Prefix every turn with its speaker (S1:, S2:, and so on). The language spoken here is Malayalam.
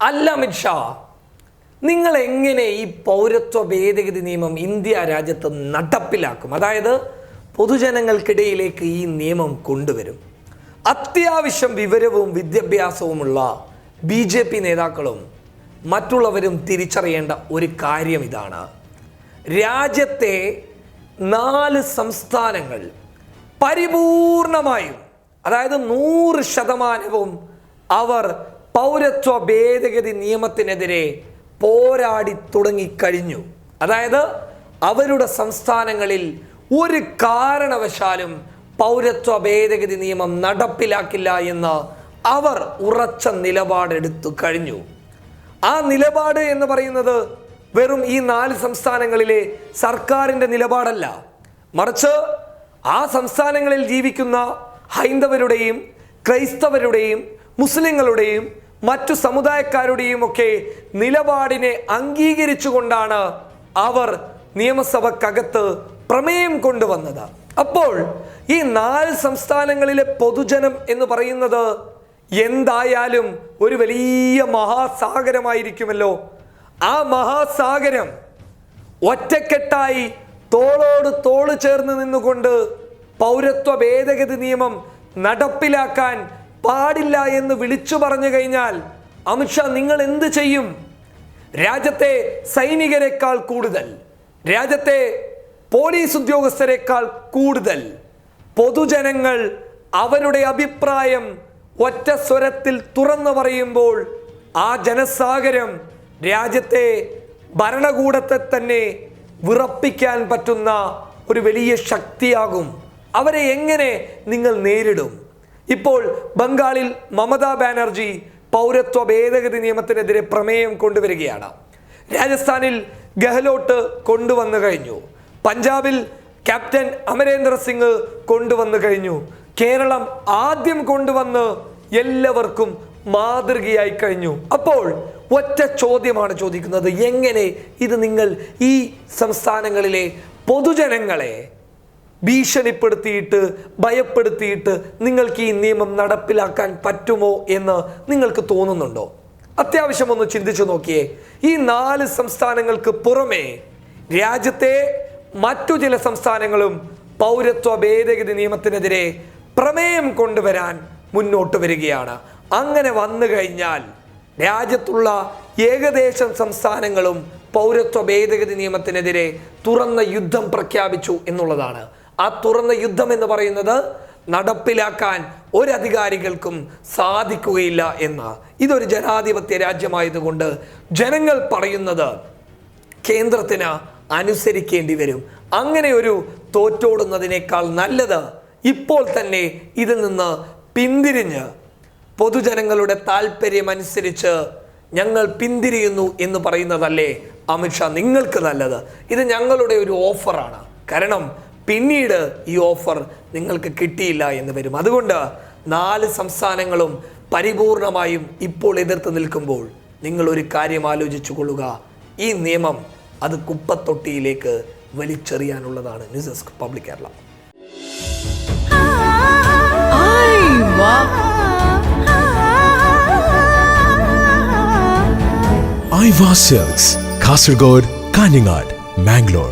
S1: അല്ല അമിത് ഷാ, നിങ്ങൾ എങ്ങനെ ഈ പൗരത്വ ഭേദഗതി നിയമം ഇന്ത്യ രാജ്യത്ത് നടപ്പിലാക്കും? അതായത് പൊതുജനങ്ങൾക്കിടയിലേക്ക് ഈ നിയമം കൊണ്ടുവരും. അത്യാവശ്യം വിവരവും വിദ്യാഭ്യാസവുമുള്ള BJP നേതാക്കളും മറ്റുള്ളവരും തിരിച്ചറിയേണ്ട ഒരു കാര്യം ഇതാണ്. രാജ്യത്തെ 4 സംസ്ഥാനങ്ങൾ പരിപൂർണമായും, അതായത് 100% അവർ പൗരത്വ ഭേദഗതി നിയമത്തിനെതിരെ പോരാടി തുടങ്ങിക്കഴിഞ്ഞു. അതായത് അവരുടെ സംസ്ഥാനങ്ങളിൽ ഒരു കാരണവശാലും പൗരത്വ ഭേദഗതി നിയമം നടപ്പിലാക്കില്ല എന്ന് അവർ ഉറച്ച നിലപാടെടുത്തു കഴിഞ്ഞു. ആ നിലപാട് എന്ന് പറയുന്നത് വെറും ഈ 4 സംസ്ഥാനങ്ങളിലെ സർക്കാരിൻ്റെ നിലപാടല്ല, മറിച്ച് ആ സംസ്ഥാനങ്ങളിൽ ജീവിക്കുന്ന ഹൈന്ദവരുടെയും ക്രൈസ്തവരുടെയും മുസ്ലിങ്ങളുടെയും മറ്റു സമുദായക്കാരുടെയും ഒക്കെ നിലപാടിനെ അംഗീകരിച്ചുകൊണ്ടാണ് അവർ നിയമസഭക്കകത്ത് പ്രമേയം കൊണ്ടുവന്നത്. അപ്പോൾ ഈ 4 സംസ്ഥാനങ്ങളിലെ പൊതുജനം എന്ന് പറയുന്നത് എന്തായാലും ഒരു വലിയ മഹാസാഗരമായിരിക്കുമല്ലോ. ആ മഹാസാഗരം ഒറ്റക്കെട്ടായി തോളോട് തോള് ചേർന്ന് നിന്നുകൊണ്ട് പൗരത്വ ഭേദഗതി നിയമം നടപ്പിലാക്കാൻ പാടില്ല എന്ന് വിളിച്ചു പറഞ്ഞു കഴിഞ്ഞാൽ അമിത്ഷാ നിങ്ങൾ എന്ത് ചെയ്യും? രാജ്യത്തെ സൈനികരെക്കാൾ കൂടുതൽ, രാജ്യത്തെ പോലീസ് ഉദ്യോഗസ്ഥരെക്കാൾ കൂടുതൽ പൊതുജനങ്ങൾ അവരുടെ അഭിപ്രായം ഒറ്റ സ്വരത്തിൽ തുറന്നു പറയുമ്പോൾ ആ ജനസാഗരം രാജ്യത്തെ ഭരണകൂടത്തെ തന്നെ വിറപ്പിക്കാൻ പറ്റുന്ന ഒരു വലിയ ശക്തിയാകും. അവരെ എങ്ങനെ നിങ്ങൾ നേരിടും? ഇപ്പോൾ ബംഗാളിൽ മമതാ ബാനർജി പൗരത്വ ഭേദഗതി നിയമത്തിനെതിരെ പ്രമേയം കൊണ്ടുവരികയാണ്. രാജസ്ഥാനിൽ ഗെഹ്ലോട്ട് കൊണ്ടുവന്നു കഴിഞ്ഞു. പഞ്ചാബിൽ ക്യാപ്റ്റൻ അമരേന്ദ്ര സിംഗ് കൊണ്ടുവന്നു കഴിഞ്ഞു. കേരളം ആദ്യം കൊണ്ടുവന്ന് എല്ലാവർക്കും മാതൃകയായി കഴിഞ്ഞു. അപ്പോൾ ഒറ്റ ചോദ്യമാണ് ചോദിക്കുന്നത്, എങ്ങനെ ഇത് നിങ്ങൾ ഈ സംസ്ഥാനങ്ങളിലെ പൊതുജനങ്ങളെ ഭീഷണിപ്പെടുത്തിയിട്ട് ഭയപ്പെടുത്തിയിട്ട് നിങ്ങൾക്ക് ഈ നിയമം നടപ്പിലാക്കാൻ പറ്റുമോ എന്ന് നിങ്ങൾക്ക് തോന്നുന്നുണ്ടോ? അത്യാവശ്യം ഒന്ന് ചിന്തിച്ചു നോക്കിയേ. ഈ 4 സംസ്ഥാനങ്ങൾക്ക് പുറമെ രാജ്യത്തെ മറ്റു ചില സംസ്ഥാനങ്ങളും പൗരത്വ ഭേദഗതി നിയമത്തിനെതിരെ പ്രമേയം കൊണ്ടുവരാൻ മുന്നോട്ട് വരികയാണ്. അങ്ങനെ വന്നു കഴിഞ്ഞാൽ രാജ്യത്തുള്ള ഏകദേശം സംസ്ഥാനങ്ങളും പൗരത്വ ഭേദഗതി നിയമത്തിനെതിരെ തുറന്ന യുദ്ധം പ്രഖ്യാപിച്ചു എന്നുള്ളതാണ്. ആ തുറന്ന യുദ്ധം എന്ന് പറയുന്നത് നടപ്പിലാക്കാൻ ഒരധികാരികൾക്കും സാധിക്കുകയില്ല എന്ന്. ഇതൊരു ജനാധിപത്യ രാജ്യമായതുകൊണ്ട് ജനങ്ങൾ പറയുന്നത് കേന്ദ്രത്തിന് അനുസരിക്കേണ്ടി വരും. അങ്ങനെ ഒരു തോറ്റോടുന്നതിനേക്കാൾ നല്ലത് ഇപ്പോൾ തന്നെ ഇതിൽ നിന്ന് പിന്തിരിഞ്ഞ് പൊതുജനങ്ങളുടെ താല്പര്യമനുസരിച്ച് ഞങ്ങൾ പിന്തിരിയുന്നു എന്ന് പറയുന്നതല്ലേ അമിത്ഷാ നിങ്ങൾക്ക് നല്ലത്? ഇത് ഞങ്ങളുടെ ഒരു ഓഫറാണ്. കാരണം പിന്നീട് ഈ ഓഫർ നിങ്ങൾക്ക് കിട്ടിയില്ല എന്ന് വരും. അതുകൊണ്ട് 4 സംസ്ഥാനങ്ങളും പരിപൂർണമായും ഇപ്പോൾ എതിർത്ത് നിൽക്കുമ്പോൾ നിങ്ങൾ ഒരു കാര്യം ആലോചിച്ചു കൊള്ളുക, ഈ നിയമം അത് കുപ്പത്തൊട്ടിയിലേക്ക് വലിച്ചെറിയാനുള്ളതാണ്. News desk public Kerala.
S2: ഐവാ സെൽസ്, കാസർഗോഡ്, കാഞ്ഞങ്ങാട്, മാംഗ്ലൂർ.